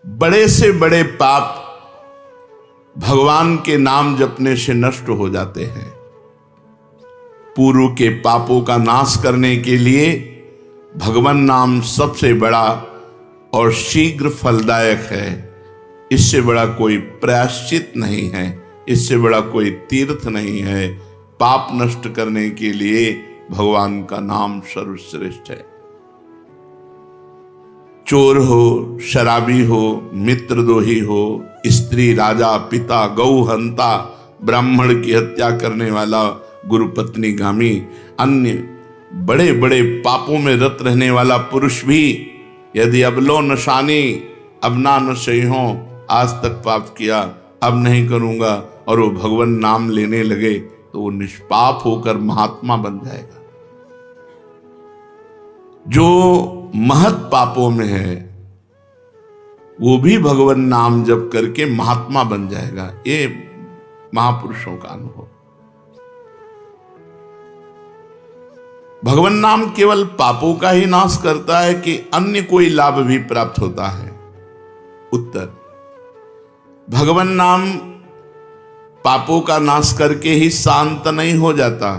बड़े से बड़े पाप भगवान के नाम जपने से नष्ट हो जाते हैं। पूर्व के पापों का नाश करने के लिए भगवान नाम सबसे बड़ा और शीघ्र फलदायक है। इससे बड़ा कोई प्रायश्चित नहीं है, इससे बड़ा कोई तीर्थ नहीं है। पाप नष्ट करने के लिए भगवान का नाम सर्वश्रेष्ठ है। चोर हो, शराबी हो, मित्रद्रोही हो, स्त्री, राजा, पिता, गौ हंता, ब्राह्मण की हत्या करने वाला, गुरुपत्नी गामी, अन्य बड़े बड़े पापों में रत रहने वाला पुरुष भी यदि अब लो नशानी अब ना नशे हो, आज तक पाप किया अब नहीं करूंगा, और वो भगवान नाम लेने लगे तो वो निष्पाप होकर महात्मा बन जाएगा। जो महत पापों में है वो भी भगवान नाम जप करके महात्मा बन जाएगा। ये महापुरुषों का अनुभव। भगवान नाम केवल पापों का ही नाश करता है कि अन्य कोई लाभ भी प्राप्त होता है? उत्तर, भगवान नाम पापों का नाश करके ही शांत नहीं हो जाता।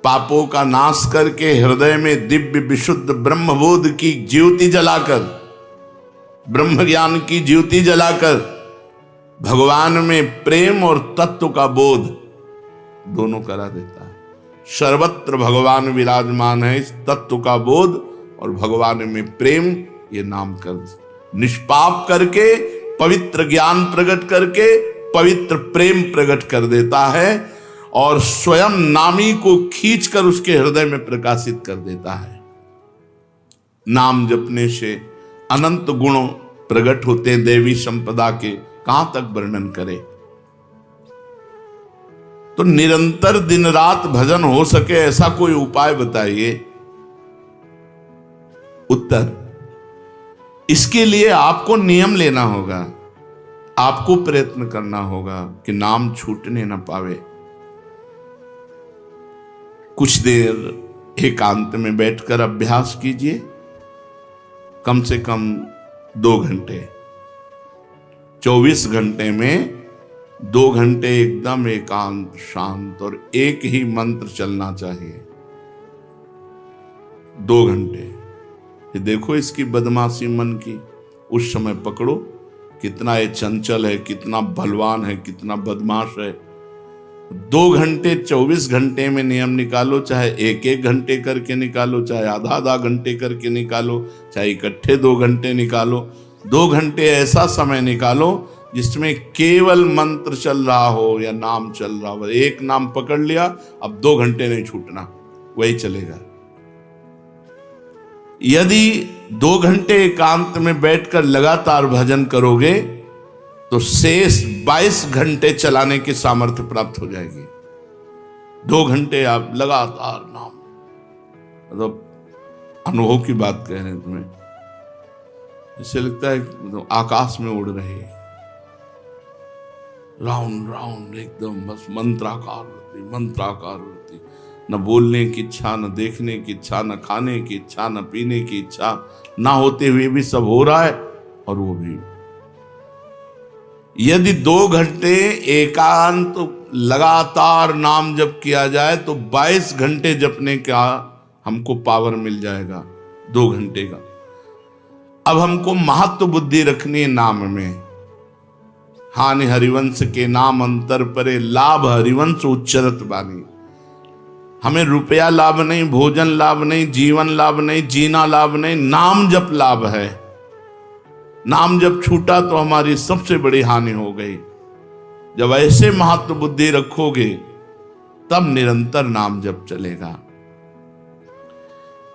पापों का नाश करके हृदय में दिव्य विशुद्ध ब्रह्मबोध की ज्योति जलाकर, ब्रह्म ज्ञान की ज्योति जलाकर भगवान में प्रेम और तत्व का बोध दोनों करा देता है। सर्वत्र भगवान विराजमान है। इस तत्व का बोध और भगवान में प्रेम, ये नाम कर निष्पाप करके पवित्र ज्ञान प्रकट करके पवित्र प्रेम प्रकट कर देता है और स्वयं नामी को खींचकर उसके हृदय में प्रकाशित कर देता है। नाम जपने से अनंत गुण प्रकट होते हैं देवी संपदा के, कहां तक वर्णन करें। तो निरंतर दिन रात भजन हो सके ऐसा कोई उपाय बताइए। उत्तर, इसके लिए आपको नियम लेना होगा, आपको प्रयत्न करना होगा कि नाम छूटने न पावे। कुछ देर एकांत में बैठकर अभ्यास कीजिए, कम से कम 2 घंटे। 24 घंटे में 2 घंटे एकदम एकांत शांत और एक ही मंत्र चलना चाहिए। 2 घंटे। देखो इसकी बदमाशी मन की, उस समय पकड़ो कितना ये चंचल है, कितना बलवान है, कितना बदमाश है। 2 घंटे 24 घंटे में नियम निकालो, चाहे 1-1 घंटे करके निकालो, चाहे आधा घंटे करके निकालो, चाहे इकट्ठे 2 घंटे निकालो। 2 घंटे ऐसा समय निकालो जिसमें केवल मंत्र चल रहा हो या नाम चल रहा हो। एक नाम पकड़ लिया, अब 2 घंटे नहीं छूटना, वही चलेगा। यदि 2 घंटे एकांत में बैठकर लगातार भजन करोगे तो शेष 22 घंटे चलाने की सामर्थ्य प्राप्त हो जाएगी। 2 घंटे आप लगातार नाम, मतलब अनुभव की बात कह रहे हैं तुम्हें, इससे लगता है तो आकाश में उड़ रहे, राउंड राउंड एकदम बस मंत्राकार होती, न बोलने की इच्छा, न देखने की इच्छा, न खाने की इच्छा, न पीने की इच्छा, ना होते हुए भी सब हो रहा है। और वो भी यदि 2 घंटे एकांत लगातार नाम जप किया जाए तो 22 घंटे जपने का हमको पावर मिल जाएगा 2 घंटे का। अब हमको महत्व बुद्धि रखनी है नाम में। हानि हरिवंश के नाम अंतर परे, लाभ हरिवंश उच्चरत बानी। हमें रुपया लाभ नहीं, भोजन लाभ नहीं, जीवन लाभ नहीं, जीना लाभ नहीं, नाम जप लाभ है। नाम जब छूटा तो हमारी सबसे बड़ी हानि हो गई। जब ऐसे महत्व बुद्धि रखोगे तब निरंतर नाम जप चलेगा।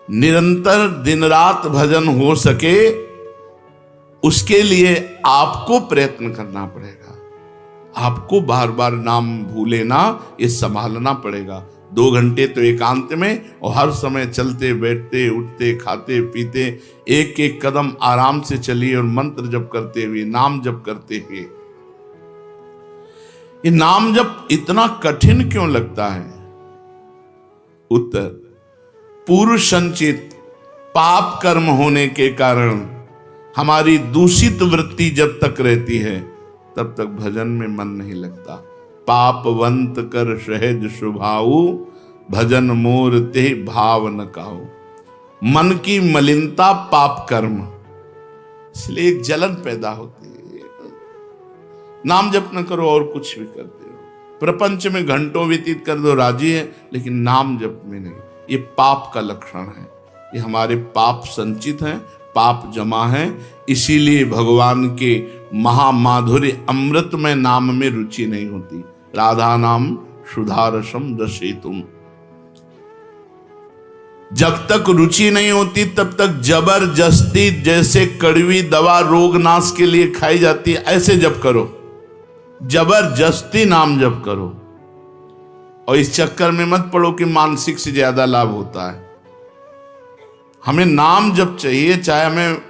निरंतर दिन रात भजन हो सके उसके लिए आपको प्रयत्न करना पड़ेगा। आपको बार बार नाम भूले ना, ये संभालना पड़ेगा। 2 घंटे तो एकांत में और हर समय चलते बैठते उठते खाते पीते एक एक कदम आराम से चलिए और मंत्र जप करते हुए, नाम जप करते हुए। ये नाम जप इतना कठिन क्यों लगता है? उत्तर, पूर्व संचित पाप कर्म होने के कारण हमारी दूषित वृत्ति जब तक रहती है तब तक भजन में मन नहीं लगता। पापवंत कर सहज स्वभाऊ, भजन मोर ते भाव न काऊ। मन की मलिनता पाप कर्म, इसलिए एक जलन पैदा होती है। नाम जप न करो और कुछ भी करते हो, प्रपंच में घंटों व्यतीत कर दो राजी है, लेकिन नाम जप में नहीं। ये पाप का लक्षण है, ये हमारे पाप संचित हैं, पाप जमा है। इसीलिए भगवान के महामाधुर्य अमृत में नाम में रुचि नहीं होती। राधा नाम सुधारसम दशेतुम, जब तक रुचि नहीं होती तब तक जबरदस्ती, जैसे कड़वी दवा रोग नाश के लिए खाई जाती है, ऐसे जप करो, जबरदस्ती नाम जप करो। और इस चक्कर में मत पड़ो कि मानसिक से ज्यादा लाभ होता है। हमें नाम जप चाहिए, चाहे हमें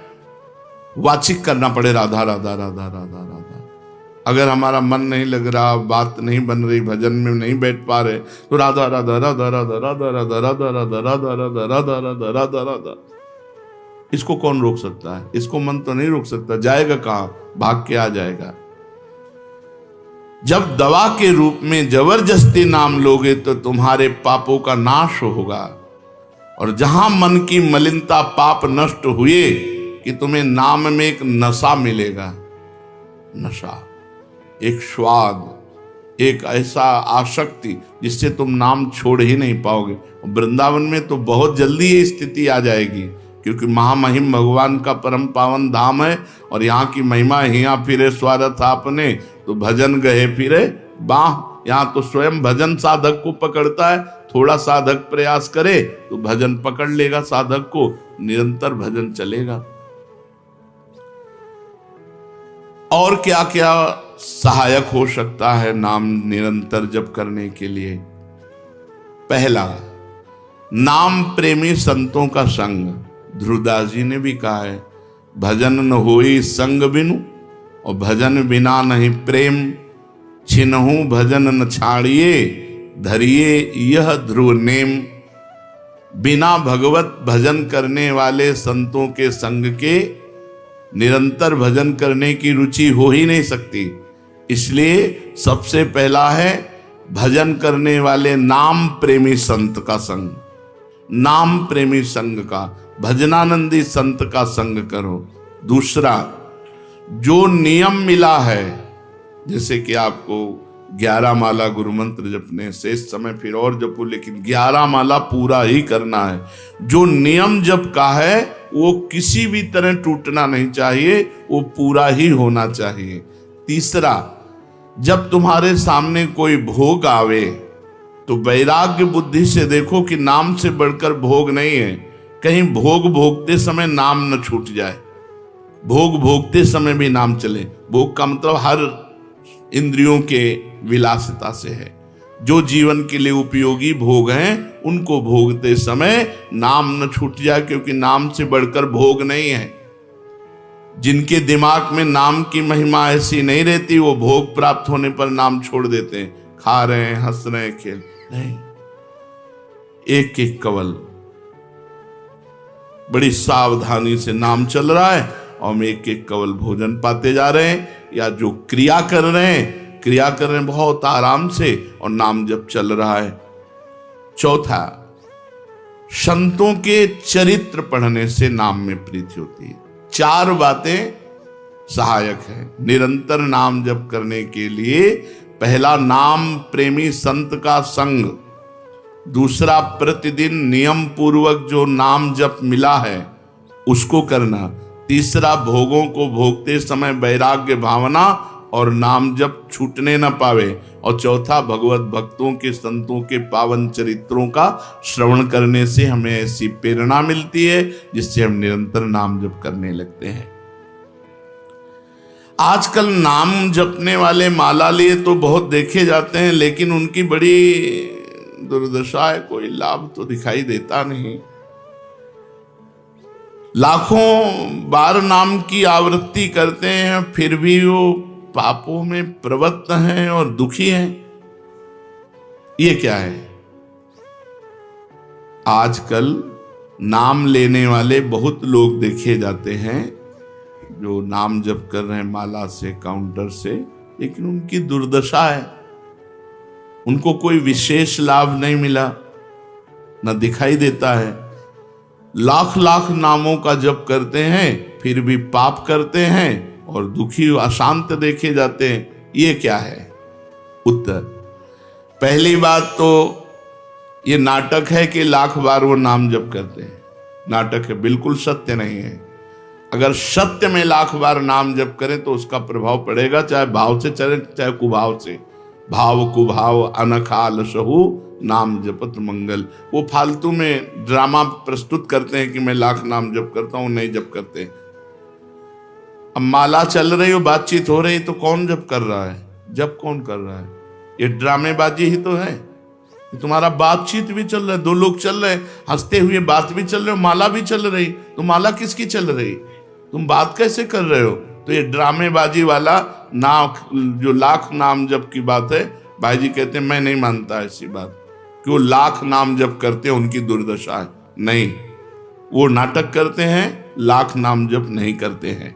वाचिक करना पड़े राधा राधा राधा राधा राधा। अगर हमारा मन नहीं लग रहा, बात नहीं बन रही, भजन में नहीं बैठ पा रहे, तो राधा राधा राधा राधा राधा राधा राधा राधा राधा राधा राधा राधा राधा राधा। इसको कौन रोक सकता है? इसको मन तो नहीं रोक सकता, जाएगा कहां? भाग के आ जाएगा। जब दवा के रूप में जबरदस्ती नाम लोगे तो तुम्हारे पापों का नाश होगा। और जहां मन की मलिनता पाप नष्ट हुए कि तुम्हें नाम में एक नशा मिलेगा, नशा, एक स्वाद, एक ऐसा आसक्ति जिससे तुम नाम छोड़ ही नहीं पाओगे। वृंदावन में तो बहुत जल्दी ये स्थिति आ जाएगी, क्योंकि महामहिम भगवान का परम पावन धाम है और यहाँ की महिमा हिया फिरे स्वार्थ आपने, तो भजन गए फिरे बाह। यहाँ तो स्वयं भजन साधक को पकड़ता है। थोड़ा साधक प्रयास करे तो भजन पकड़ लेगा साधक को, निरंतर भजन चलेगा। और क्या क्या सहायक हो सकता है नाम निरंतर जप करने के लिए? पहला, नाम प्रेमी संतों का संग। ध्रुवदास जी ने भी कहा है, भजन न होई संग बिनु, और भजन बिना नहीं प्रेम। छिनहु भजन न छाड़िए, धरिए यह ध्रुव नेम। बिना भगवत भजन करने वाले संतों के संग के निरंतर भजन करने की रुचि हो ही नहीं सकती। इसलिए सबसे पहला है भजन करने वाले नाम प्रेमी संत का संग। नाम प्रेमी संग का, भजनानंदी संत का संग करो। दूसरा, जो नियम मिला है, जैसे कि आपको 11 माला गुरु मंत्र जपने, शेष समय फिर और जपो, लेकिन 11 माला पूरा ही करना है। जो नियम जप का है वो किसी भी तरह टूटना नहीं चाहिए, वो पूरा ही होना चाहिए। तीसरा, जब तुम्हारे सामने कोई भोग आवे तो वैराग्य बुद्धि से देखो कि नाम से बढ़कर भोग नहीं है। कहीं भोग भोगते समय नाम न छूट जाए, भोग भोगते समय भी नाम चले। भोग का मतलब हर इंद्रियों के विलासिता से है। जो जीवन के लिए उपयोगी भोग हैं उनको भोगते समय नाम न छूट जाए, क्योंकि नाम से बढ़कर भोग नहीं है। जिनके दिमाग में नाम की महिमा ऐसी नहीं रहती, वो भोग प्राप्त होने पर नाम छोड़ देते हैं। खा रहे हैं, हंस रहे हैं, खेल नहीं, एक एक कवल बड़ी सावधानी से नाम चल रहा है और हम एक एक कवल भोजन पाते जा रहे हैं। या जो क्रिया कर रहे हैं बहुत आराम से और नाम जब चल रहा है। चौथा, संतों के चरित्र पढ़ने से नाम में प्रीति होती है। 4 बातें सहायक है निरंतर नाम जप करने के लिए। पहला, नाम प्रेमी संत का संग। दूसरा, प्रतिदिन नियम पूर्वक जो नाम जप मिला है उसको करना। तीसरा, भोगों को भोगते समय वैराग्य भावना और नाम जप छूटने न पावे। और चौथा, भगवत भक्तों के संतों के पावन चरित्रों का श्रवण करने से हमें ऐसी प्रेरणा मिलती है जिससे हम निरंतर नाम जप करने लगते हैं। आजकल नाम जपने वाले माला लिए तो बहुत देखे जाते हैं, लेकिन उनकी बड़ी दुर्दशा है, कोई लाभ तो दिखाई देता नहीं। लाखों बार नाम की आवृत्ति करते हैं, फिर भी वो पापों में प्रवृत्त हैं और दुखी हैं। ये क्या है? आजकल नाम लेने वाले बहुत लोग देखे जाते हैं जो नाम जप कर रहे हैं माला से, काउंटर से, लेकिन उनकी दुर्दशा है, उनको कोई विशेष लाभ नहीं मिला, न दिखाई देता है। लाख लाख नामों का जप करते हैं फिर भी पाप करते हैं और दुखी अशांत देखे जाते हैं। ये क्या है? उत्तर, पहली बात तो ये नाटक है कि लाख बार वो नाम जप करते हैं। नाटक है, बिल्कुल सत्य नहीं है। अगर सत्य में लाख बार नाम जप करें तो उसका प्रभाव पड़ेगा, चाहे भाव से चले चाहे कुभाव से। भाव कुभाव अनखाल सहु नाम जपत मंगल। वो फालतू में ड्रामा प्रस्तुत करते हैं कि मैं लाख नाम जप करता हूं, नहीं जप करते। अब माला चल रही हो, बातचीत हो रही, तो कौन जप कर रहा है? जप कौन कर रहा है? ये ड्रामेबाजी ही तो है। तुम्हारा बातचीत भी चल रहा है, दो लोग चल रहे हैं, हंसते हुए बात भी चल रहे हो, माला भी चल रही, तो माला किसकी चल रही? तुम बात कैसे कर रहे हो? तो ये ड्रामेबाजी वाला जो लाख नाम जप की बात है, भाई जी कहते हैं मैं नहीं मानता ऐसी बात कि वो लाख नाम जप करते हैं उनकी दुर्दशा है। नहीं, वो नाटक करते हैं, लाख नाम जप नहीं करते हैं।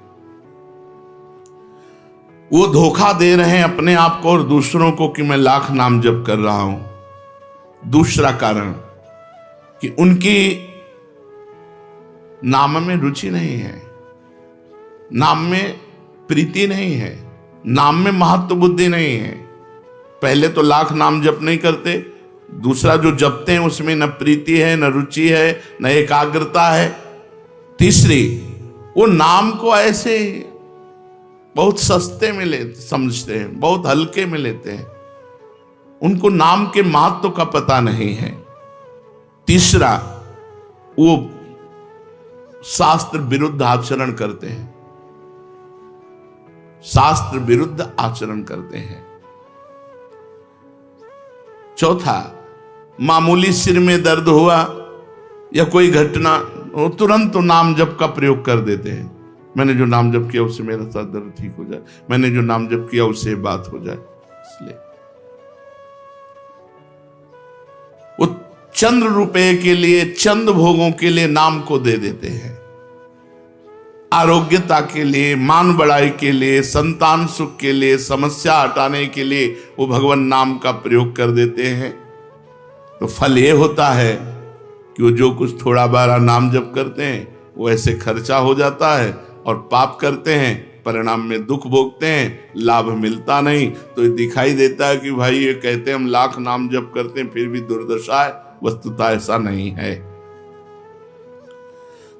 वो धोखा दे रहे हैं अपने आप को और दूसरों को कि मैं लाख नाम जप कर रहा हूं। दूसरा कारण कि उनकी नाम में रुचि नहीं है, नाम में प्रीति नहीं है, नाम में महत्व बुद्धि नहीं है। पहले तो लाख नाम जप नहीं करते, दूसरा जो जपते हैं उसमें न प्रीति है, न रुचि है, न एकाग्रता है। तीसरी, वो नाम को ऐसे बहुत सस्ते में समझते हैं, बहुत हल्के में लेते हैं, उनको नाम के महत्व का पता नहीं है। तीसरा, वो शास्त्र विरुद्ध आचरण करते हैं, शास्त्र विरुद्ध आचरण करते हैं। चौथा, मामूली सिर में दर्द हुआ या कोई घटना, वो तुरंत तो नाम जप का प्रयोग कर देते हैं। मैंने जो नाम जप किया उससे मेरा सर दर्द ठीक हो जाए, मैंने जो नाम जप किया उससे बात हो जाए। इसलिए वो चंद्र रुपए के लिए, चंद भोगों के लिए नाम को दे देते हैं। आरोग्यता के लिए, मान बढ़ाई के लिए, संतान सुख के लिए, समस्या हटाने के लिए वो भगवान नाम का प्रयोग कर देते हैं। तो फल ये होता है कि वो जो कुछ थोड़ा बारा नाम जप करते हैं वो ऐसे खर्चा हो जाता है, और पाप करते हैं, परिणाम में दुख भोगते हैं, लाभ मिलता नहीं। तो ये दिखाई देता है कि भाई ये कहते हैं हम लाख नाम जप करते हैं फिर भी दुर्दशा है। वस्तुतः ऐसा नहीं है।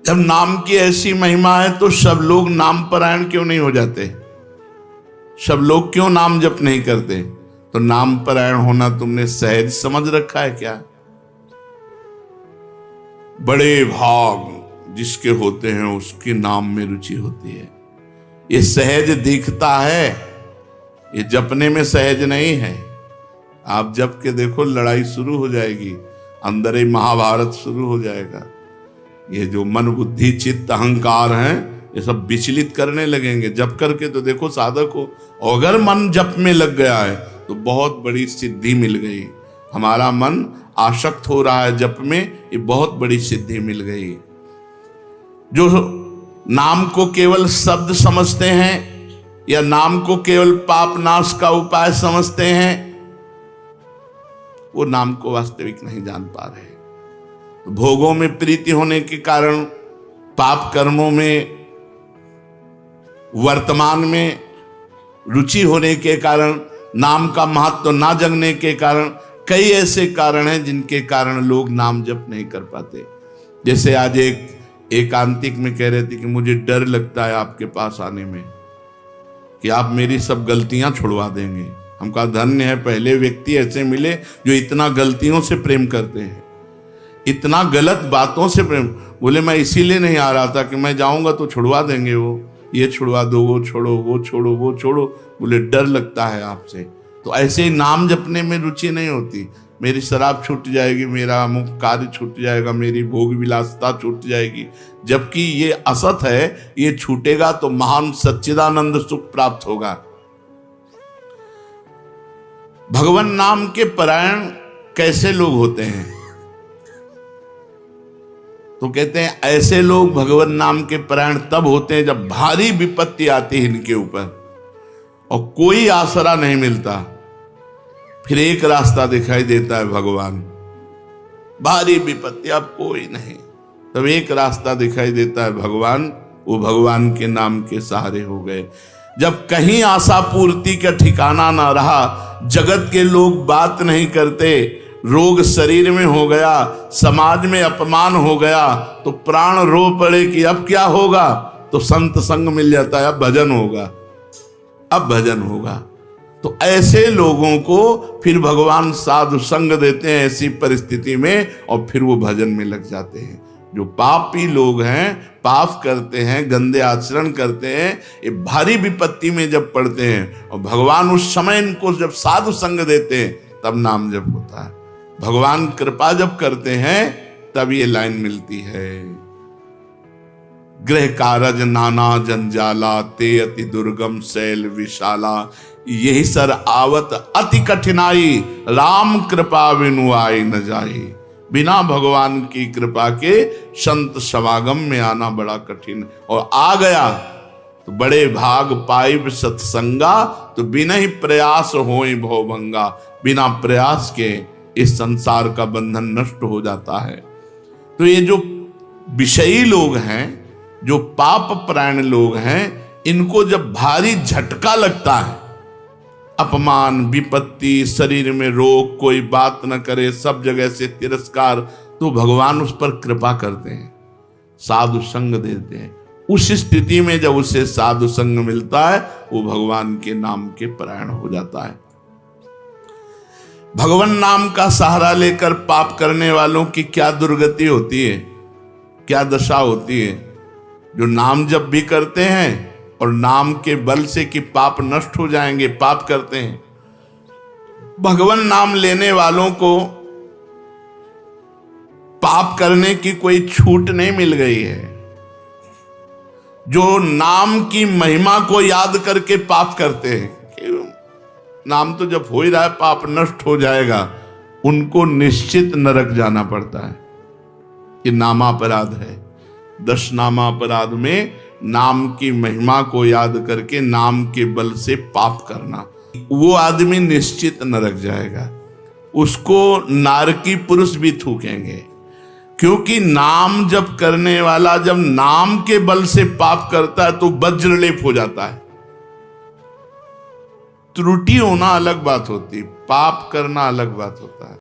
जब नाम की ऐसी महिमा है तो सब लोग नाम परायण क्यों नहीं हो जाते? सब लोग क्यों नाम जप नहीं करते? तो नाम परायण होना तुमने सहज समझ रखा है क्या? बड़े भाग जिसके होते हैं उसके नाम में रुचि होती है। ये सहज दिखता है, ये जपने में सहज नहीं है। आप जप के देखो, लड़ाई शुरू हो जाएगी, अंदर ही महाभारत शुरू हो जाएगा। ये जो मन बुद्धि चित्त अहंकार हैं, ये सब विचलित करने लगेंगे। जप करके तो देखो साधक हो, अगर मन जप में लग गया है तो बहुत बड़ी सिद्धि मिल गई। हमारा मन आसक्त हो रहा है जप में, ये बहुत बड़ी सिद्धि मिल गई। जो नाम को केवल शब्द समझते हैं या नाम को केवल पाप नाश का उपाय समझते हैं, वो नाम को वास्तविक नहीं जान पा रहे। तो भोगों में प्रीति होने के कारण, पाप कर्मों में वर्तमान में रुचि होने के कारण, नाम का महत्व ना जगने के कारण, कई ऐसे कारण हैं जिनके कारण लोग नाम जप नहीं कर पाते। जैसे आज एक एकांतिक में कह रहे थे कि मुझे डर लगता है आपके पास आने में कि आप मेरी सब गलतियां छुड़वा देंगे। हम कहा धन्य है, पहले व्यक्ति ऐसे मिले जो इतना गलतियों से प्रेम करते हैं, इतना गलत बातों से प्रेम। बोले मैं इसीलिए नहीं आ रहा था कि मैं जाऊंगा तो छुड़वा देंगे, वो ये छुड़वा दो, वो छोड़ो, वो छोड़ो, वो छोड़ो। बोले डर लगता है आपसे। तो ऐसे ही नाम जपने में रुचि नहीं होती। मेरी शराब छूट जाएगी, मेरा अमुक कार्य छूट जाएगा, मेरी भोग विलासता छूट जाएगी। जबकि ये असत है, ये छूटेगा तो महान सच्चिदानंद सुख प्राप्त होगा। भगवान नाम के परायण कैसे लोग होते हैं? तो कहते हैं ऐसे लोग भगवान नाम के परायण तब होते हैं जब भारी विपत्ति आती है इनके ऊपर और कोई आसरा नहीं मिलता। फिर एक रास्ता दिखाई देता है भगवान, भारी विपत्ति अब कोई नहीं, तब एक रास्ता दिखाई देता है भगवान, वो भगवान के नाम के सहारे हो गए। जब कहीं आशा पूर्ति का ठिकाना ना रहा, जगत के लोग बात नहीं करते, रोग शरीर में हो गया, समाज में अपमान हो गया, तो प्राण रो पड़े कि अब क्या होगा, तो संत संग मिल जाता है, अब भजन होगा, अब भजन होगा। तो ऐसे लोगों को फिर भगवान साधु संग देते हैं ऐसी परिस्थिति में, और फिर वो भजन में लग जाते हैं। जो पापी लोग हैं, पाप करते हैं, गंदे आचरण करते हैं, ये भारी विपत्ति में जब पड़ते हैं और भगवान उस समय इनको जब साधु संग देते हैं, तब नाम जप होता है। भगवान कृपा जब करते हैं तब ये लाइन मिलती है, गृह कारज नाना जंजाला, ते अति दुर्गम शैल विशाला, यही सर आवत अति कठिनाई, राम कृपा बिनु आई न जाई। बिना भगवान की कृपा के संत समागम में आना बड़ा कठिन, और आ गया तो बड़े भाग पाइब सत्संगा, तो बिना ही प्रयास होई भवभंगा। बिना प्रयास के इस संसार का बंधन नष्ट हो जाता है। तो ये जो विषयी लोग हैं, जो पाप परायण लोग हैं, इनको जब भारी झटका लगता है, अपमान, विपत्ति, शरीर में रोग, कोई बात न करे, सब जगह से तिरस्कार, तो भगवान उस पर कृपा करते हैं, साधु संग देते हैं। उस स्थिति में जब उसे साधु संग मिलता है, वो भगवान के नाम के परायण हो जाता है। भगवान नाम का सहारा लेकर पाप करने वालों की क्या दुर्गति होती है, क्या दशा होती है। जो नाम जप भी करते हैं और नाम के बल से कि पाप नष्ट हो जाएंगे, पाप करते हैं। भगवान नाम लेने वालों को पाप करने की कोई छूट नहीं मिल गई है। जो नाम की महिमा को याद करके पाप करते हैं, नाम तो जब हो ही रहा है, पाप नष्ट हो जाएगा, उनको निश्चित नरक जाना पड़ता है। ये नामापराध है। 10 नामापराध में नाम की महिमा को याद करके नाम के बल से पाप करना, वो आदमी निश्चित नरक जाएगा। उसको नारकी पुरुष भी थूकेंगे, क्योंकि नाम जप करने वाला जब नाम के बल से पाप करता है तो वज्रलेप हो जाता है। त्रुटि होना अलग बात होती, पाप करना अलग बात होता है।